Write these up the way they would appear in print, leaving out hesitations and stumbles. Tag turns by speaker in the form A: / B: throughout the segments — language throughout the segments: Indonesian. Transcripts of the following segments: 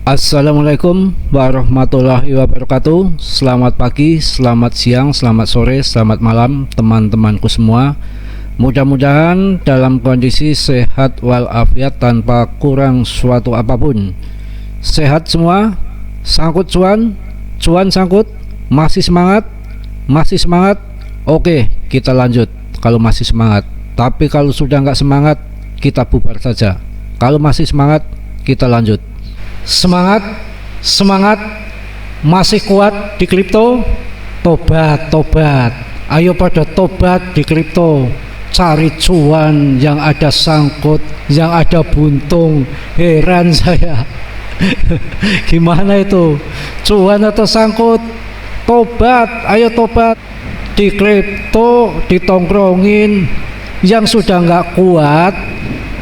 A: Assalamualaikum warahmatullahi wabarakatuh. Selamat pagi, selamat siang, selamat sore, selamat malam teman-temanku semua. Mudah-mudahan dalam kondisi sehat walafiat tanpa kurang suatu apapun. Sehat semua? Sangkut cuan? Cuan sangkut? Masih semangat? Masih semangat? Oke, kita lanjut kalau masih semangat. Tapi kalau sudah nggak semangat, kita bubar saja. Kalau masih semangat, kita lanjut. Semangat, semangat, masih kuat di kripto? Tobat, tobat. Ayo pada tobat di kripto. Cari cuan yang ada sangkut, yang ada buntung. Heran saya. Gimana itu? Cuan atau sangkut? Tobat, ayo tobat. Di kripto ditongkrongin. Yang sudah nggak kuat,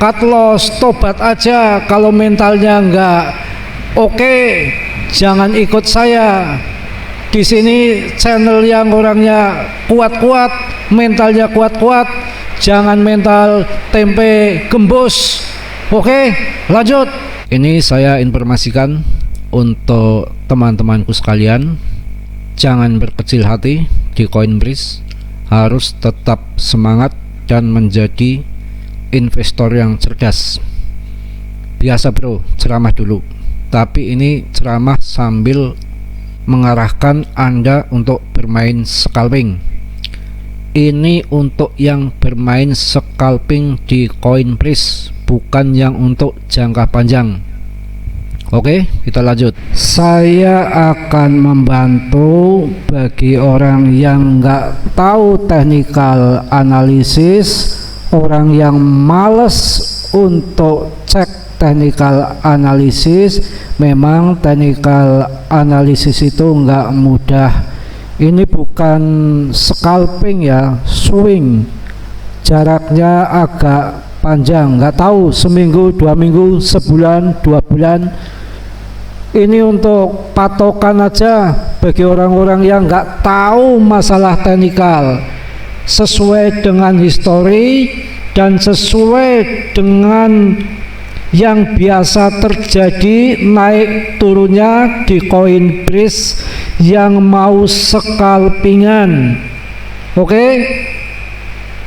A: cut loss, tobat aja. Kalau mentalnya nggak oke, jangan ikut saya. Di sini channel yang orangnya kuat-kuat, mentalnya kuat-kuat, jangan mental tempe gembus. Oke, lanjut. Ini saya informasikan untuk teman-temanku sekalian, jangan berkecil hati di Coinbase, harus tetap semangat dan menjadi investor yang cerdas. Biasa bro, ceramah dulu. Tapi ini ceramah sambil mengarahkan Anda untuk bermain scalping. Ini untuk yang bermain scalping di Coinbase, bukan yang untuk jangka panjang. Oke, kita lanjut. Saya akan membantu bagi orang yang nggak tahu technical analisis, orang yang males untuk cek technical analisis. Memang technical analisis itu nggak mudah. Ini bukan scalping ya, swing. Jaraknya agak panjang, nggak tahu seminggu, 2 minggu, sebulan, 2 bulan. Ini untuk patokan aja bagi orang-orang yang nggak tahu masalah teknikal, sesuai dengan histori dan sesuai dengan yang biasa terjadi naik turunnya di Coinbase yang mau scalpingan. Oke,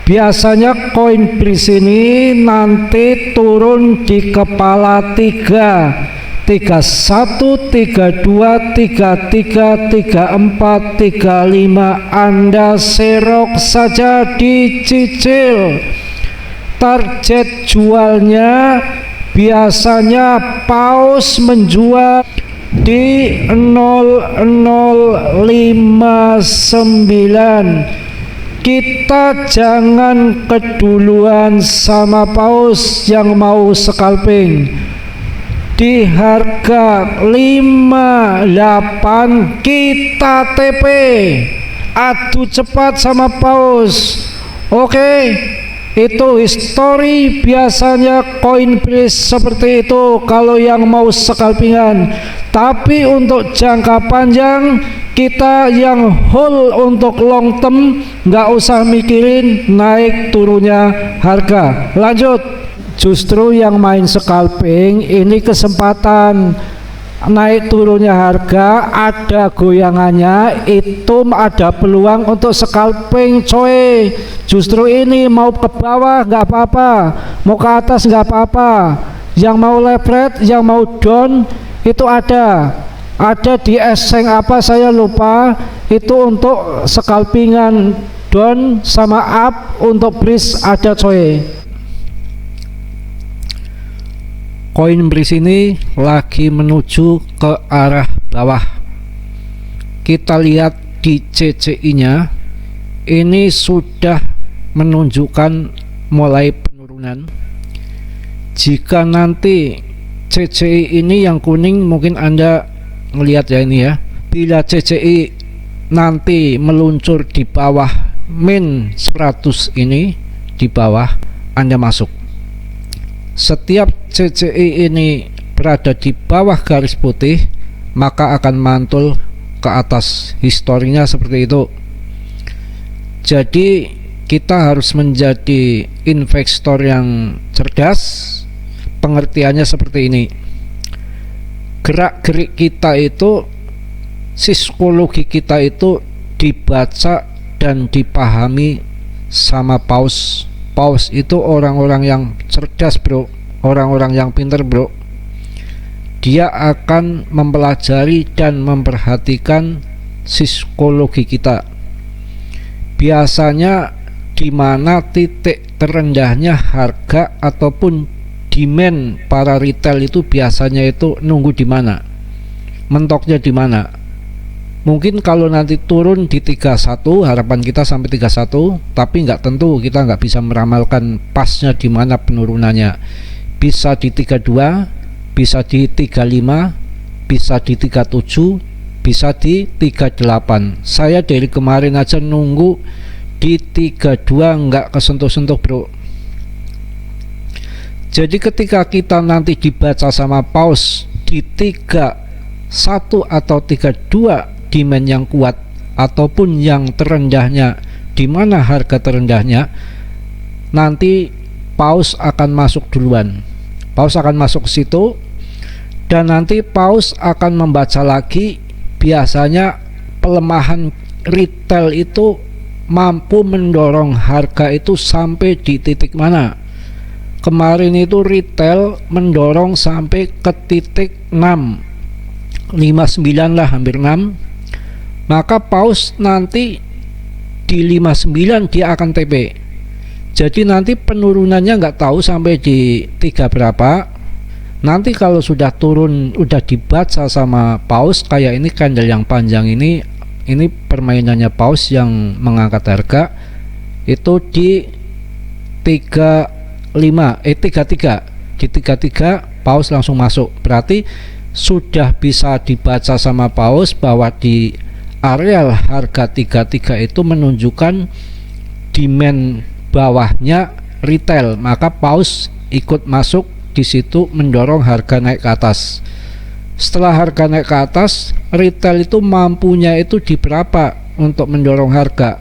A: biasanya Coinbase ini nanti turun di kepala 31, 32, 33, 34, 35. Anda serok saja, dicicil. Target jualnya biasanya paus menjual di 0059. Kita jangan keduluan sama paus yang mau scalping. Di harga 58 kita TP, adu cepat sama paus. Oke, itu histori biasanya Coinbase seperti itu kalau yang mau scalpingan. Tapi untuk jangka panjang, kita yang hold untuk long term nggak usah mikirin naik turunnya harga. Lanjut. Justru yang main scalping ini kesempatan naik turunnya harga, ada goyangannya, itu ada peluang untuk scalping coy. Justru ini mau ke bawah nggak apa-apa, mau ke atas nggak apa-apa. Yang mau leverage, yang mau down itu ada di eseng apa saya lupa, itu untuk scalpingan down sama up. Untuk bridge ada coy. Coinbase ini lagi menuju ke arah bawah. Kita lihat di CCI-nya, ini sudah menunjukkan mulai penurunan. Jika nanti CCI ini yang kuning, mungkin Anda melihat ya ini ya. Bila CCI nanti meluncur di bawah min 100 ini, di bawah Anda masuk. Setiap CCI ini berada di bawah garis putih, maka akan mantul ke atas. Historinya seperti itu. Jadi kita harus menjadi investor yang cerdas. Pengertiannya seperti ini. gerak-gerik kita itu, psikologi kita itu dibaca dan dipahami sama paus. Paus itu orang-orang yang cerdas bro, orang-orang yang pintar bro. Dia akan mempelajari dan memperhatikan psikologi kita. Biasanya di mana titik terendahnya harga ataupun demand para retail itu biasanya itu nunggu di mana, mentoknya di mana. Mungkin kalau nanti turun di 31, harapan kita sampai 31, tapi nggak tentu, kita nggak bisa meramalkan pasnya di mana penurunannya. Bisa di 32, bisa di 35, bisa di 37, bisa di 38. Saya dari kemarin aja nunggu di 32 nggak kesentuh-sentuh bro. Jadi ketika kita nanti dibaca sama paus di 31 atau 32 demand yang kuat ataupun yang terendahnya, di mana harga terendahnya, nanti paus akan masuk duluan. Paus akan masuk ke situ dan nanti paus akan membaca lagi. Biasanya pelemahan retail itu mampu mendorong harga itu sampai di titik mana. Kemarin itu retail mendorong sampai ke titik 6, 59 lah, hampir 6. Maka paus nanti di 59 dia akan TP. Jadi nanti penurunannya nggak tahu sampai di 3 berapa. Nanti kalau sudah turun, udah dibaca sama paus, kayak ini candle yang panjang ini permainannya paus yang mengangkat harga itu di 33. Di 33 paus langsung masuk. Berarti sudah bisa dibaca sama paus bahwa di areal harga 33 itu menunjukkan demand bawahnya retail, maka paus ikut masuk di situ mendorong harga naik ke atas. Setelah harga naik ke atas, retail itu mampunya itu di berapa untuk mendorong harga?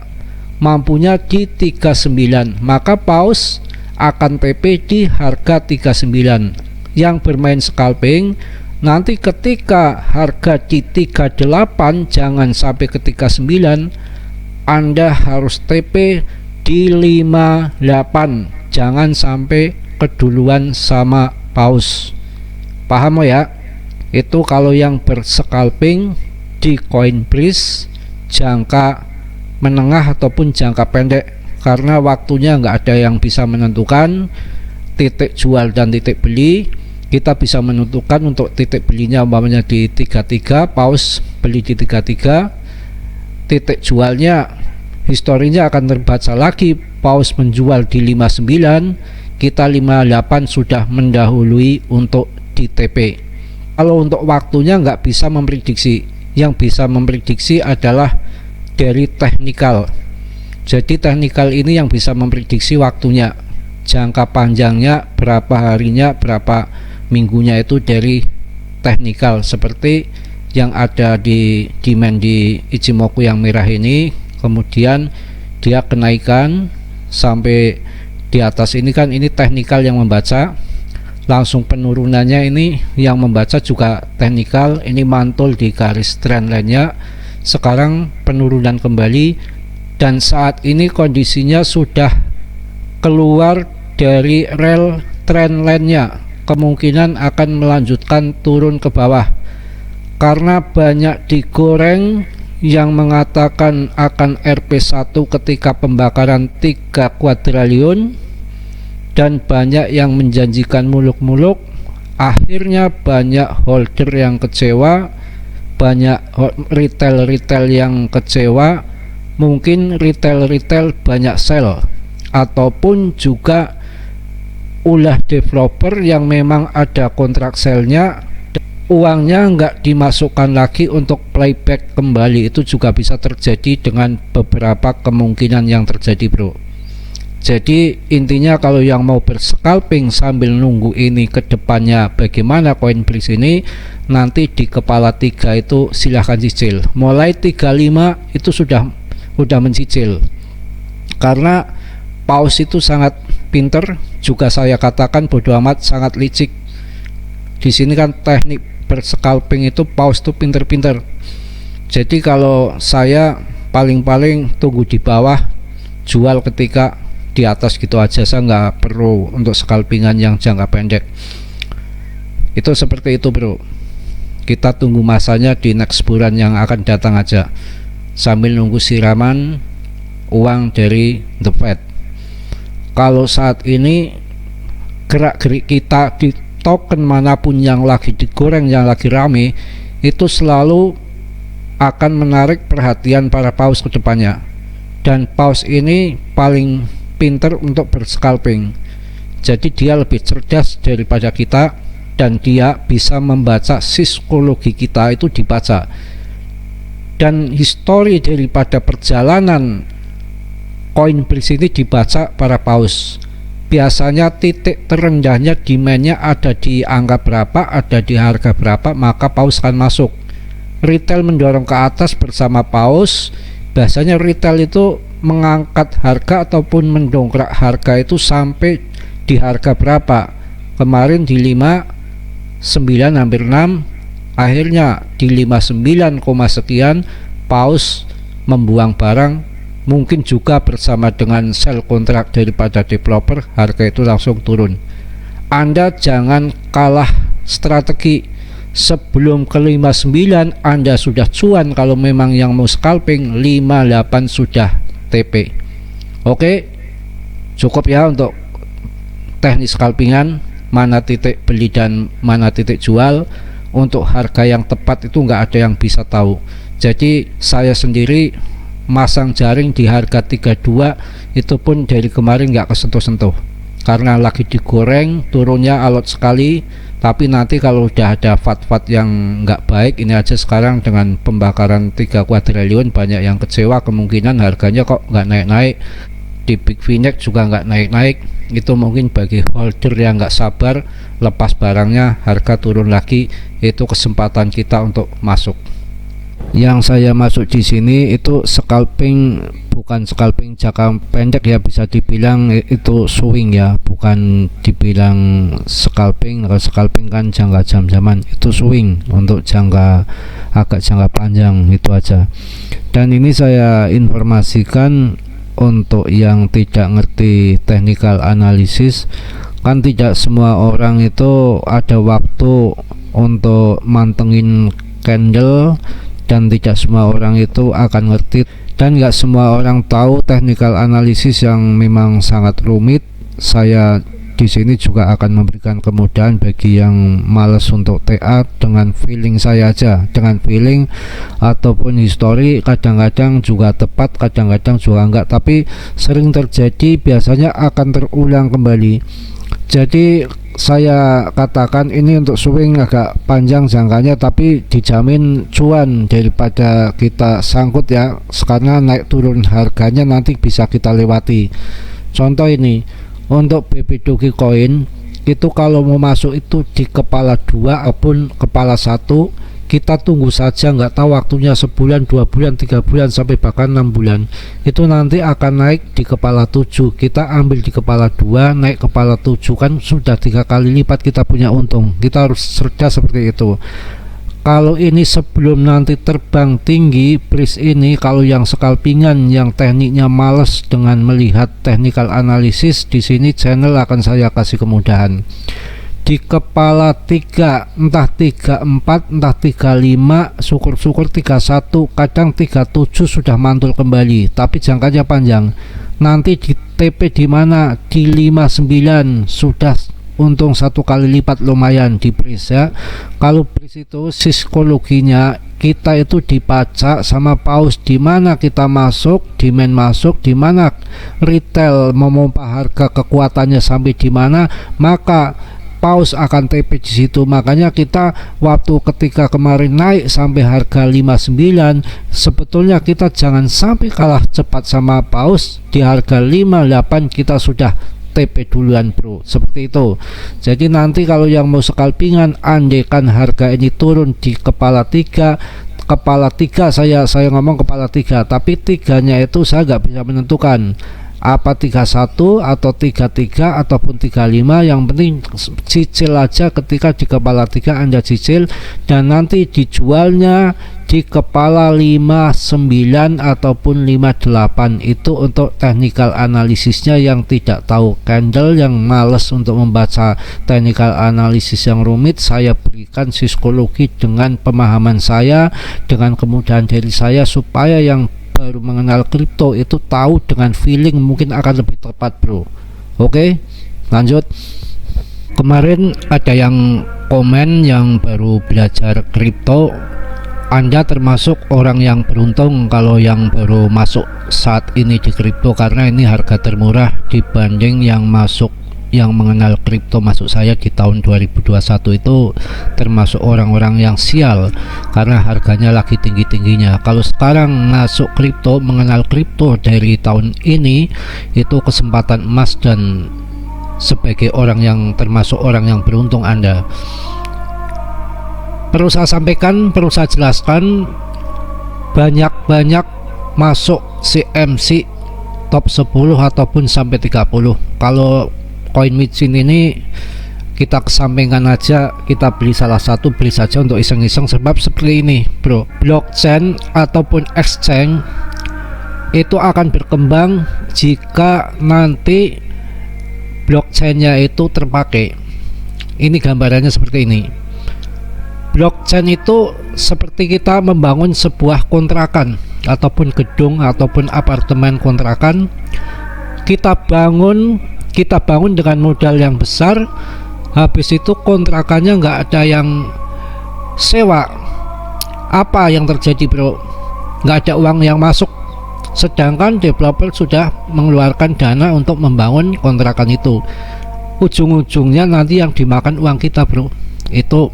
A: Mampunya di 39, maka paus akan TP di harga 39. Yang bermain scalping nanti ketika harga di 38 jangan sampai ke 39, Anda harus TP di 58, jangan sampai keduluan sama paus. Paham ya? Itu kalau yang berscalping di CoinBridge jangka menengah ataupun jangka pendek, karena waktunya nggak ada yang bisa menentukan titik jual dan titik beli. Kita bisa menentukan untuk titik belinya umpamanya di 33, paus beli di 33, titik jualnya historinya akan terbaca lagi, paus menjual di 59, kita 58 sudah mendahului untuk di TP. Kalau untuk waktunya nggak bisa memprediksi, yang bisa memprediksi adalah dari teknikal. Jadi teknikal ini yang bisa memprediksi waktunya, jangka panjangnya berapa harinya, berapa minggunya, itu dari teknikal. Seperti yang ada di demand di Ichimoku yang merah ini, kemudian dia kenaikan sampai di atas ini kan, ini teknikal yang membaca, langsung penurunannya ini yang membaca juga teknikal, ini mantul di garis trendline-nya, sekarang penurunan kembali, dan saat ini kondisinya sudah keluar dari rel trendline-nya, kemungkinan akan melanjutkan turun ke bawah karena banyak digoreng yang mengatakan akan RP1 ketika pembakaran 3 kuadriliun, dan banyak yang menjanjikan muluk-muluk. Akhirnya banyak holder yang kecewa, banyak retail yang kecewa, mungkin retail banyak sell, ataupun juga ulah developer yang memang ada kontrak sale-nya, uangnya nggak dimasukkan lagi untuk playback kembali. Itu juga bisa terjadi dengan beberapa kemungkinan yang terjadi bro. Jadi intinya kalau yang mau berscalping sambil nunggu ini ke depannya bagaimana CoinBridge ini, nanti di kepala 3 itu silahkan cicil. Mulai 35 itu sudah mencicil, karena paus itu sangat pinter, juga saya katakan bodoh amat, sangat licik. Di sini kan teknik berscalping itu paus tuh pinter-pinter. Jadi kalau saya paling-paling tunggu di bawah, jual ketika di atas gitu aja. Saya nggak perlu untuk scalpingan yang jangka pendek. Itu seperti itu bro. Kita tunggu masanya di next bulan yang akan datang aja, sambil nunggu siraman uang dari The Fed. Kalau saat ini gerak-gerik kita di token manapun yang lagi digoreng, yang lagi rame, itu selalu akan menarik perhatian para paus ke depannya. Dan paus ini paling pinter untuk berscalping. Jadi dia lebih cerdas daripada kita, dan dia bisa membaca psikologi kita itu dibaca. Dan histori daripada perjalanan koin BRIX ini dibaca para paus. Biasanya titik terendahnya demandnya ada di angka berapa, ada di harga berapa, maka paus akan masuk. Retail mendorong ke atas bersama paus. Biasanya retail itu mengangkat harga ataupun mendongkrak harga itu sampai di harga berapa. Kemarin di 5,9 hampir 6, akhirnya di 59, sekian paus membuang barang. Mungkin juga bersama dengan sell kontrak daripada developer, harga itu langsung turun. Anda jangan kalah strategi. Sebelum ke 59 Anda sudah cuan. Kalau memang yang mau scalping, 58 sudah TP. Oke, cukup ya untuk teknik scalpingan, mana titik beli dan mana titik jual. Untuk harga yang tepat itu nggak ada yang bisa tahu. Jadi saya sendiri masang jaring di harga 32 itu pun dari kemarin nggak kesentuh-sentuh karena lagi digoreng, turunnya alot sekali. Tapi nanti kalau udah ada fat-fat yang nggak baik, ini aja sekarang dengan pembakaran 3 kuadriliun banyak yang kecewa, kemungkinan harganya kok nggak naik-naik. Di Big VNext juga nggak naik-naik. Itu mungkin bagi holder yang nggak sabar lepas barangnya, harga turun lagi, itu kesempatan kita untuk masuk. Yang saya masuk di sini itu scalping, bukan scalping jangka pendek ya, bisa dibilang itu swing ya, bukan dibilang scalping. Kalau scalping kan jangka jam-jaman, itu swing untuk agak jangka panjang, itu aja. Dan ini saya informasikan untuk yang tidak ngerti technical analysis, kan tidak semua orang itu ada waktu untuk mantengin candle, dan tidak semua orang itu akan ngerti, dan nggak semua orang tahu technical analysis yang memang sangat rumit. Saya di sini juga akan memberikan kemudahan bagi yang males untuk TA, dengan feeling saya aja, dengan feeling ataupun histori. Kadang-kadang juga tepat, kadang-kadang juga enggak, tapi sering terjadi, biasanya akan terulang kembali. Jadi saya katakan ini untuk swing agak panjang jangkanya, tapi dijamin cuan daripada kita sangkut ya, karena naik turun harganya nanti bisa kita lewati. Contoh ini untuk BP Dogecoin itu kalau mau masuk itu di kepala 2 ataupun kepala 1, kita tunggu saja, nggak tahu waktunya sebulan, 2 bulan, 3 bulan, sampai bahkan 6 bulan. Itu nanti akan naik di kepala 7, kita ambil di kepala 2, naik kepala 7, kan sudah 3 kali lipat kita punya untung. Kita harus cerdas seperti itu. Kalau ini sebelum nanti terbang tinggi BRIX ini, kalau yang scalpingan yang tekniknya males dengan melihat technical analysis, di sini channel akan saya kasih kemudahan. Di kepala 3, entah 34, entah 35, syukur-syukur 31, kadang 37 sudah mantul kembali, tapi jangkanya panjang. Nanti di TP di mana? Di 59 sudah untung 1 kali lipat, lumayan di BRIX ya. Kalau BRIX itu psikologinya kita itu dibaca sama paus, di mana kita masuk, demand masuk, di mana retail memompa harga kekuatannya sampai di mana, maka paus akan TP di situ. Makanya kita waktu ketika kemarin naik sampai harga 59, sebetulnya kita jangan sampai kalah cepat sama paus. Di harga 58 kita sudah TP duluan bro, seperti itu. Jadi nanti kalau yang mau scalpingan, andaikan harga ini turun di kepala 3, saya ngomong kepala 3, tapi 3-nya itu saya nggak bisa menentukan. apa 31 atau 33 ataupun 35, yang penting cicil aja. Ketika di kepala 3 Anda cicil dan nanti dijualnya di kepala 59 ataupun 58. Itu untuk technical analisisnya. Yang tidak tahu candle, yang males untuk membaca technical analisis yang rumit, saya berikan psikologi dengan pemahaman saya, dengan kemudahan dari saya, supaya yang baru mengenal kripto itu tahu dengan feeling, mungkin akan lebih tepat, bro. Oke, lanjut. Kemarin ada yang komen yang baru belajar kripto, Anda termasuk orang yang beruntung kalau yang baru masuk saat ini di kripto, karena ini harga termurah dibanding yang masuk, yang mengenal kripto masuk saya di tahun 2021 itu termasuk orang-orang yang sial karena harganya lagi tinggi-tingginya. Kalau sekarang masuk kripto, mengenal kripto dari tahun ini, itu kesempatan emas, dan sebagai orang yang termasuk orang yang beruntung Anda. Perlu saya sampaikan, perlu saya jelaskan, banyak-banyak masuk CMC top 10 ataupun sampai 30. Kalau Coin Micin ini kita kesampingkan aja, kita beli salah satu, beli saja untuk iseng-iseng. Sebab seperti ini, bro, blockchain ataupun exchange itu akan berkembang jika nanti blockchainnya itu terpakai. Ini gambarannya seperti ini. Blockchain itu seperti kita membangun sebuah kontrakan ataupun gedung ataupun apartemen kontrakan. Kita bangun dengan modal yang besar, habis itu kontrakannya nggak ada yang sewa. Apa yang terjadi, bro? Nggak ada uang yang masuk, sedangkan developer sudah mengeluarkan dana untuk membangun kontrakan itu. Ujung-ujungnya nanti yang dimakan uang kita, bro. Itu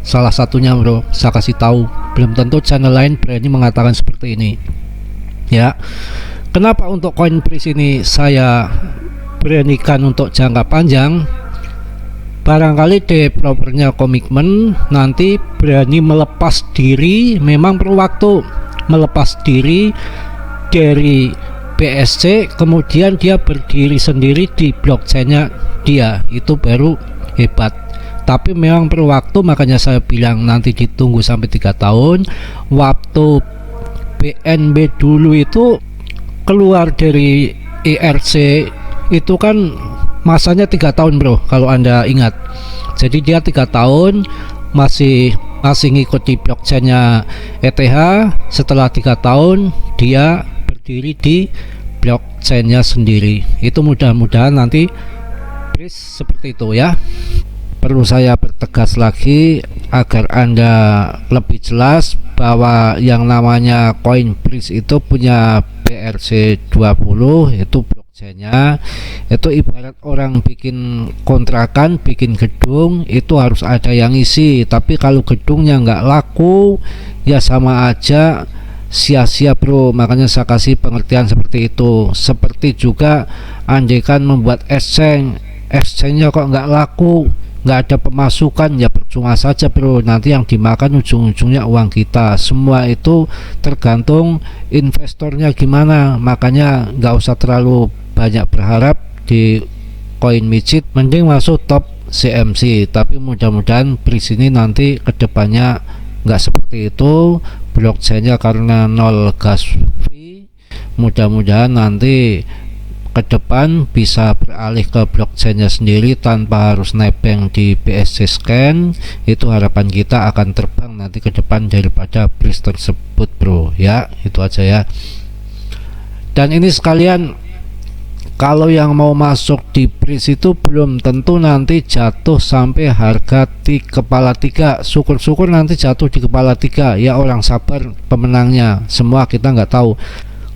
A: salah satunya, bro. Saya kasih tahu, belum tentu channel lain berani mengatakan seperti ini, ya. Kenapa untuk CoinBridge ini saya beranikan untuk jangka panjang? Barangkali developernya komitmen, nanti berani melepas diri, memang perlu waktu melepas diri dari BSC, kemudian dia berdiri sendiri di blockchainnya dia, itu baru hebat. Tapi memang perlu waktu, makanya saya bilang nanti ditunggu sampai 3 tahun. Waktu BNB dulu itu keluar dari ERC itu kan masanya 3 tahun, bro, kalau Anda ingat. Jadi dia 3 tahun masih ngikuti blockchainnya ETH. Setelah 3 tahun dia berdiri di blockchainnya sendiri. Itu mudah-mudahan nanti seperti itu, ya. Perlu saya pertegas lagi agar Anda lebih jelas bahwa yang namanya CoinBridge itu punya BRC20, itu blockchainnya. Itu ibarat orang bikin kontrakan, bikin gedung, itu harus ada yang isi. Tapi kalau gedungnya nggak laku, ya sama aja sia-sia, bro. Makanya saya kasih pengertian seperti itu. Seperti juga andaikan membuat exchange-nya kok nggak laku, nggak ada pemasukan, ya percuma saja, bro. Nanti yang dimakan ujung-ujungnya uang kita. Semua itu tergantung investornya gimana. Makanya nggak usah terlalu banyak berharap di Coin Micin, mending masuk top CMC. Tapi mudah-mudahan Bridge ini nanti kedepannya nggak seperti itu. Blockchainnya karena nol gas fee, mudah-mudahan nanti ke depan bisa beralih ke blockchainnya sendiri tanpa harus nebeng di BSC Scan. Itu harapan kita akan terbang nanti ke depan daripada Bridge tersebut, bro, ya. Itu aja, ya. Dan ini sekalian, kalau yang mau masuk di Bridge itu belum tentu nanti jatuh sampai harga di kepala 3. Syukur-syukur nanti jatuh di kepala 3, ya. Orang sabar pemenangnya, semua kita nggak tahu.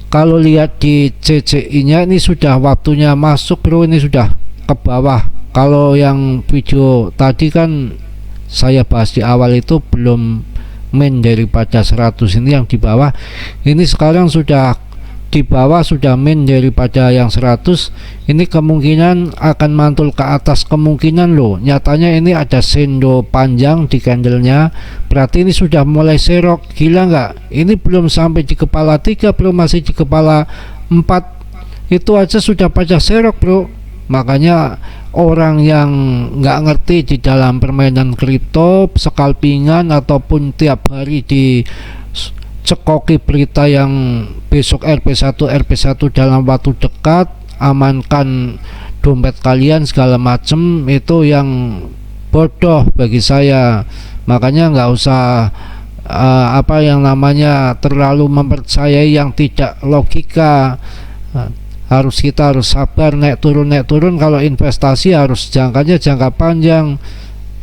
A: Kalau lihat di CCI-nya ini sudah waktunya masuk, bro. Ini sudah ke bawah. Kalau yang video tadi kan saya bahas di awal itu belum main daripada 100, ini yang di bawah. Ini sekarang sudah di bawah, sudah main daripada yang 100. Ini kemungkinan akan mantul ke atas, kemungkinan loh. Nyatanya ini ada sendo panjang di candlenya, berarti ini sudah mulai serok. Gila nggak? Ini belum sampai di kepala 3, belum, masih di kepala 4. itu aja sudah pada serok bro. Makanya orang yang nggak ngerti di dalam permainan kripto, scalpingan ataupun tiap hari di cekoki berita yang besok RP1 dalam waktu dekat, amankan dompet kalian segala macem, itu yang bodoh bagi saya. Makanya nggak usah apa yang namanya terlalu mempercayai yang tidak logika. Kita harus sabar, naik turun. Kalau investasi harus jangkanya jangka panjang.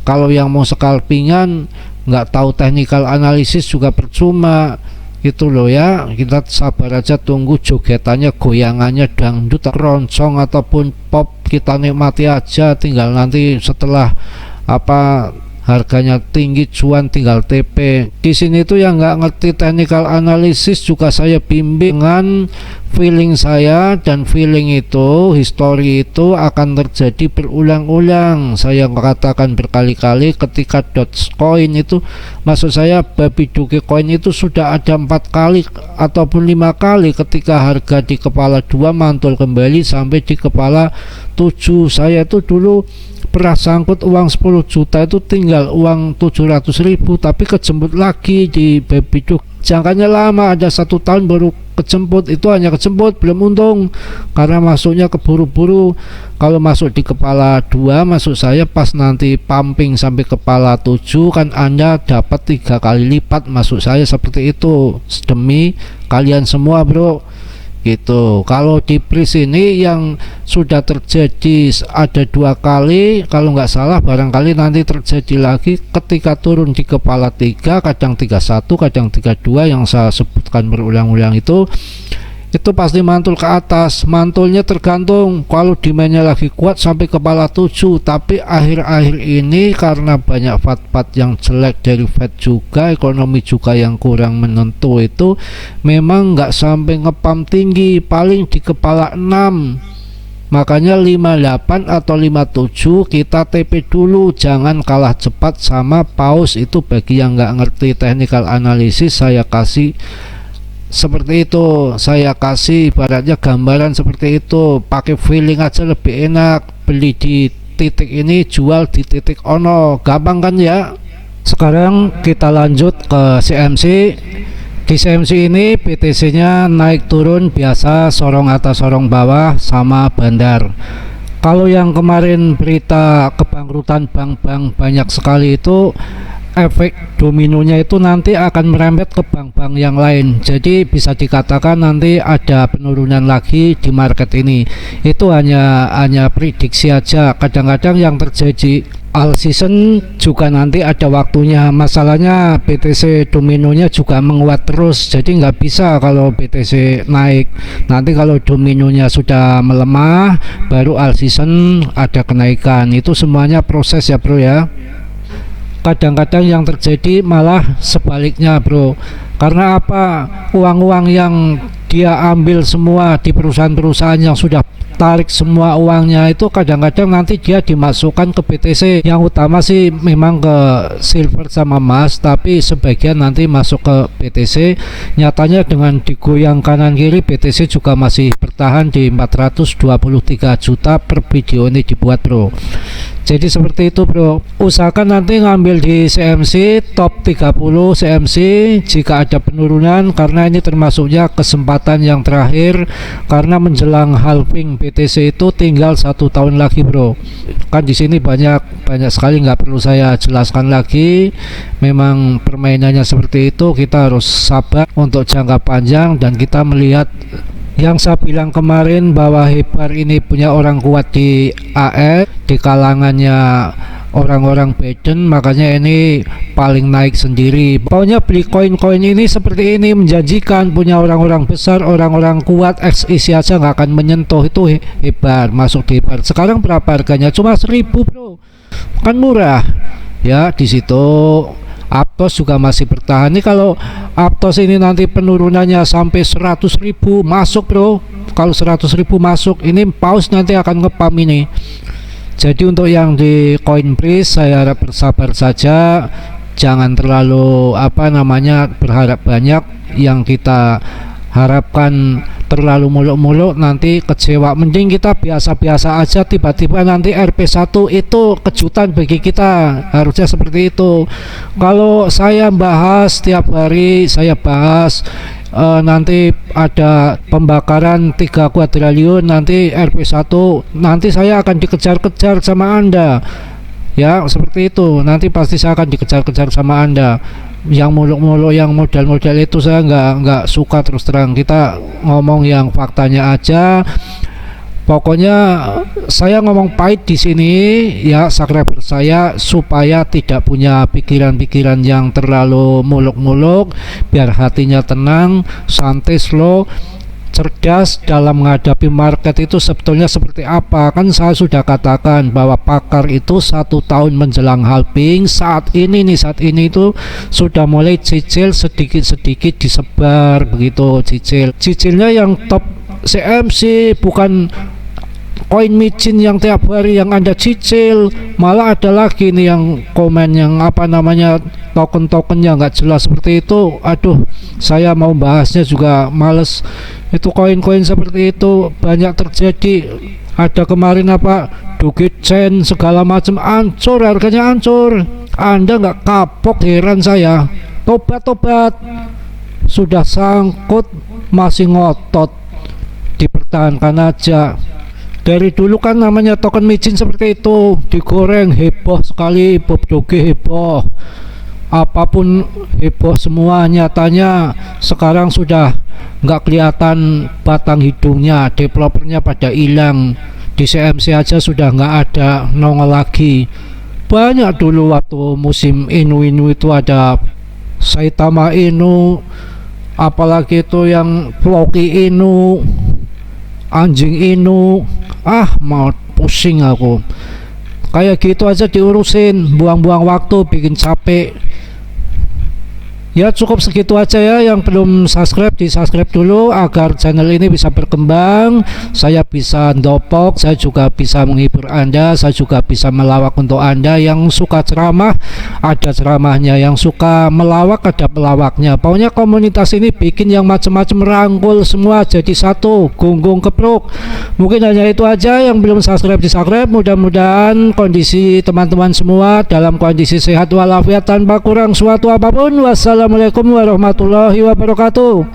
A: Kalau yang mau scalpingan nggak tahu technical analisis juga percuma gitu loh ya. Kita sabar aja, tunggu jogetannya, goyangannya dangdut, roncong ataupun pop, kita nikmati aja. Tinggal nanti setelah apa harganya tinggi cuan tinggal TP. Di sini tuh yang nggak ngerti technical analysis juga saya bimbingan feeling saya, dan feeling itu, history itu akan terjadi berulang-ulang. Saya katakan berkali-kali ketika Dogecoin itu, maksud saya Baby Dogecoin itu sudah ada 4 kali ataupun 5 kali ketika harga di kepala 2 mantul kembali sampai di kepala 7. Saya itu dulu pernah sangkut uang 10 juta itu tinggal uang 700.000, tapi kejemput lagi di Baby Doge. Jangkanya lama, ada 1 tahun baru kejemput. Itu hanya kejemput, belum untung karena masuknya keburu-buru. Kalau masuk di kepala 2, maksud saya pas nanti pumping sampai kepala 7 kan Anda dapat 3 kali lipat, maksud saya seperti itu, demi kalian semua bro gitu. Kalau di pris ini yang sudah terjadi ada 2 kali, kalau nggak salah barangkali nanti terjadi lagi ketika turun di kepala 3, kadang 31, kadang 32 yang saya sebutkan berulang-ulang itu pasti mantul ke atas. Mantulnya tergantung, kalau demandnya lagi kuat sampai kepala 7, tapi akhir-akhir ini karena banyak fat-fat yang jelek dari Fed juga, ekonomi juga yang kurang menentu, itu memang nggak sampai ngepam tinggi, paling di kepala 6. Makanya 58 atau 57 kita TP dulu, jangan kalah cepat sama paus. Itu bagi yang nggak ngerti technical analisis, saya kasih seperti itu, saya kasih ibaratnya gambaran seperti itu. Pakai feeling aja lebih enak, beli di titik ini, jual di titik ono, gampang kan ya. Sekarang kita lanjut ke CMC. Di CMC ini BTC nya naik turun biasa, sorong atas sorong bawah sama bandar. Kalau yang kemarin berita kebangkrutan bank-bank banyak sekali itu, efek dominonya itu nanti akan merembet ke bank-bank yang lain. Jadi bisa dikatakan nanti ada penurunan lagi di market ini. Itu hanya prediksi aja. Kadang-kadang yang terjadi all season juga nanti ada waktunya. Masalahnya BTC dominonya juga menguat terus, jadi nggak bisa kalau BTC naik. Nanti kalau dominonya sudah melemah, baru all season ada kenaikan. Itu semuanya proses ya bro ya. Kadang-kadang yang terjadi malah sebaliknya bro. Karena apa? Uang-uang yang dia ambil semua di perusahaan-perusahaan yang sudah tarik semua uangnya itu, kadang-kadang nanti dia dimasukkan ke BTC. Yang utama sih memang ke silver sama emas, tapi sebagian nanti masuk ke BTC. Nyatanya dengan digoyang kanan kiri, BTC juga masih bertahan di 423 juta per video ini dibuat bro. Jadi seperti itu bro. Usahakan nanti ngambil di CMC top 30 CMC jika ada penurunan, karena ini termasuknya kesempatan yang terakhir, karena menjelang halving BTC itu tinggal 1 tahun lagi bro. Kan di sini banyak sekali, nggak perlu saya jelaskan lagi. Memang permainannya seperti itu, kita harus sabar untuk jangka panjang. Dan kita melihat yang saya bilang kemarin bahwa Hebar ini punya orang kuat di AS, di kalangannya orang-orang Biden, makanya ini paling naik sendiri. Pokoknya beli koin-koin ini seperti ini menjanjikan, punya orang-orang besar, orang-orang kuat, isi aja nggak akan menyentuh. Itu Hebar, masuk di Hebar. Sekarang berapa harganya? Cuma 1000 bro, kan murah ya. Di situ Aptos juga masih bertahan. Ini kalau Aptos ini nanti penurunannya sampai 100.000 masuk bro. Kalau 100.000 masuk, ini paus nanti akan ngepam ini. Jadi untuk yang di CoinBridge saya harap bersabar saja, jangan terlalu berharap banyak. Yang kita harapkan terlalu muluk-muluk nanti kecewa. Mending kita biasa-biasa aja, tiba-tiba nanti RP1 itu kejutan bagi kita, harusnya seperti itu. Kalau saya bahas tiap hari, saya bahas nanti ada pembakaran 3 kuadriliun, nanti RP1, nanti saya akan dikejar-kejar sama Anda ya, seperti itu. Nanti pasti saya akan dikejar-kejar sama Anda. Yang muluk-muluk, yang modal-modal itu saya nggak suka. Terus terang, kita ngomong yang faktanya aja. Pokoknya saya ngomong pahit di sini ya, subscriber saya, supaya tidak punya pikiran-pikiran yang terlalu muluk-muluk, biar hatinya tenang, santai, slow, cerdas dalam menghadapi market itu sebetulnya seperti apa. Kan saya sudah katakan bahwa pakar itu 1 tahun menjelang halving, saat ini itu sudah mulai cicil sedikit-sedikit disebar begitu. Cicilnya yang top CMC, bukan koin micin yang tiap hari yang Anda cicil. Malah ada lagi nih yang komen yang apa namanya, token-tokennya nggak jelas seperti itu. Aduh, saya mau bahasnya juga males. Itu koin-koin seperti itu banyak terjadi. Ada kemarin apa, Dogecoin segala macam hancur, harganya hancur. Anda nggak kapok, heran saya. Tobat, sudah sangkut masih ngotot, dipertahankan aja. Dari dulu kan namanya token micin seperti itu, digoreng heboh sekali, Bob Doge heboh, apapun heboh semua. Nyatanya sekarang sudah nggak kelihatan batang hidungnya, developernya pada hilang, di CMC aja sudah nggak ada nongol lagi. Banyak dulu waktu musim Inu itu ada Saitama Inu, apalagi itu yang Floki Inu, anjing Inu. Mau pusing aku. Kayak gitu aja diurusin, buang-buang waktu, bikin capek. Ya cukup segitu aja ya. Yang belum subscribe, di subscribe dulu agar channel ini bisa berkembang. Saya bisa ndopok, saya juga bisa menghibur Anda, saya juga bisa melawak untuk Anda. Yang suka ceramah ada ceramahnya, yang suka melawak ada pelawaknya. Pokoknya komunitas ini bikin yang macam-macam, rangkul semua jadi satu, gunggung kepruk. Mungkin hanya itu aja. Yang belum subscribe di subscribe. Mudah-mudahan kondisi teman-teman semua dalam kondisi sehat walafiat tanpa kurang suatu apapun. Wassalamualaikum warahmatullahi wabarakatuh.